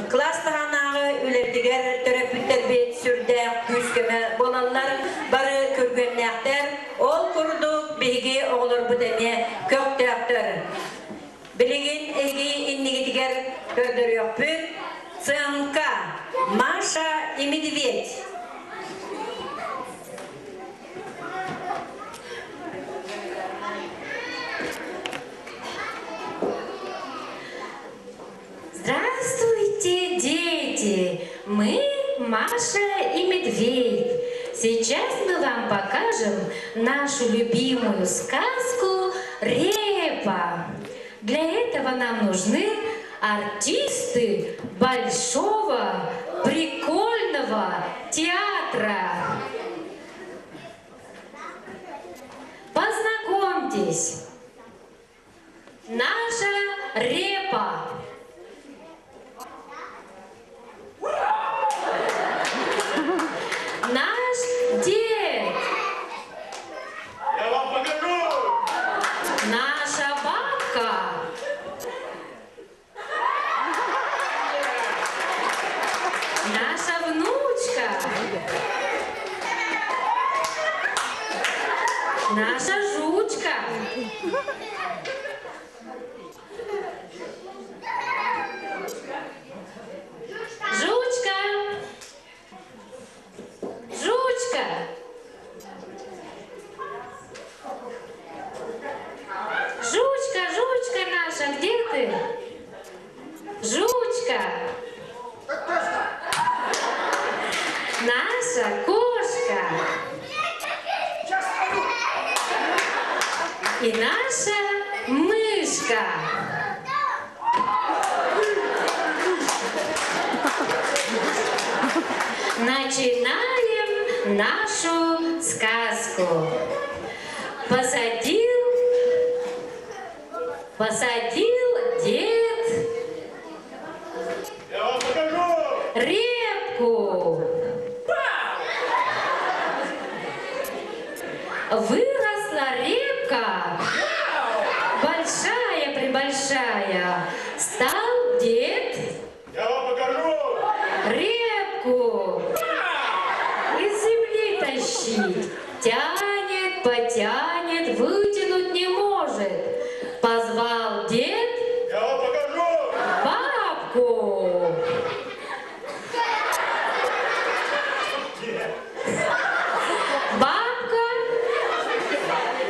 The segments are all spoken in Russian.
Klastağanağı ülerdiger törepütter beyt sürde güskeme bolanlar barı körgönlekler ol kurdu bilgi olur bu dene kök traktör. Bilgin egi innigitiger gördür yok büt Сынка Маша и Медведь. Здравствуйте, дети! Мы Маша и Медведь. Сейчас мы вам покажем нашу любимую сказку «Репа». Для этого нам нужны артисты большого прикольного театра. Познакомьтесь, наша Репа. Наш дед. Я вам покажу. Наша бабка. Наша внучка. Наша жучка. Жучка. Жучка. Жучка, жучка наша, где ты? Жучка. Наша кошка. И наша мышка. Начинаем нашу сказку. Посадил дед Я вам покажу. репку. Выросла репка, большая-пребольшая. Стал дед Я вам покажу. репку из земли тащить. Тянет, потянет, вытянуть не может. Позвал дед Я вам покажу. бабку.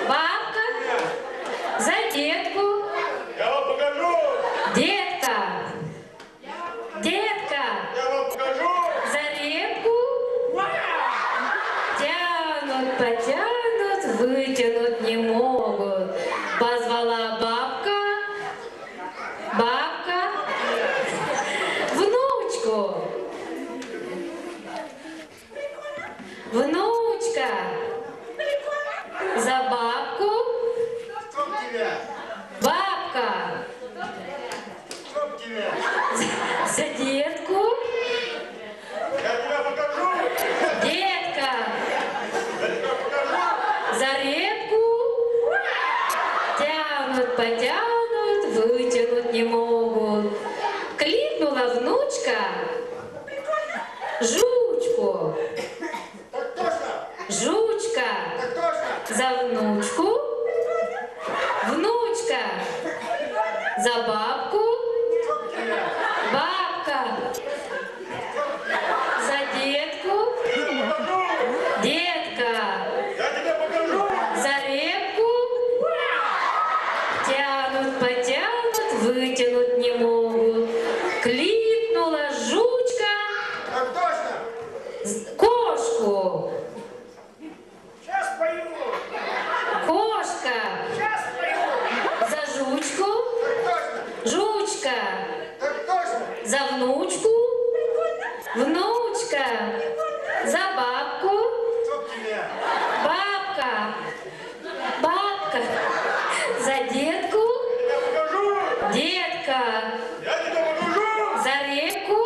Бабка, за детку. Я вам покажу. Детка, Я вам покажу. за репку. Тянут, потянут, вытянуть не могут. Позвала бабка, внучку. Внучка, за бабку. Чтоб тебя. Бабка, Чтоб тебя. за детку. Я тебя покажу. Детка, Я тебя покажу. за репку. Тянут, потянут, вытянуть не могут. Кликнула внучка жучку. Так точно. Жучка, Так точно. за внучку. Внучка, за бабку. Чтоб тебя. Бабка, за детку. Я тебя покажу. Детка, Я тебя покажу. за репку. Тянут, потянут, вытянуть не могут. Кликнула жучка Так точно. кошку. Сейчас пою. Кошка, Сейчас пою. за жучку. Так точно. Жучка, Так точно. за внучку. Внучка, за бабку. Чтоб тебя. Бабка, за детку. Я покажу. Детка, Я тебя покажу. за репку.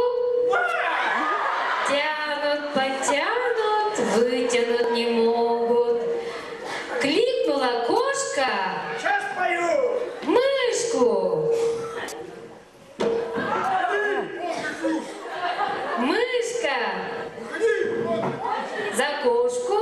Тянут, потянут, вытянуть не могут. Кликнула кошка Сейчас пою. мышку. За Уходи! Вот. за кошку.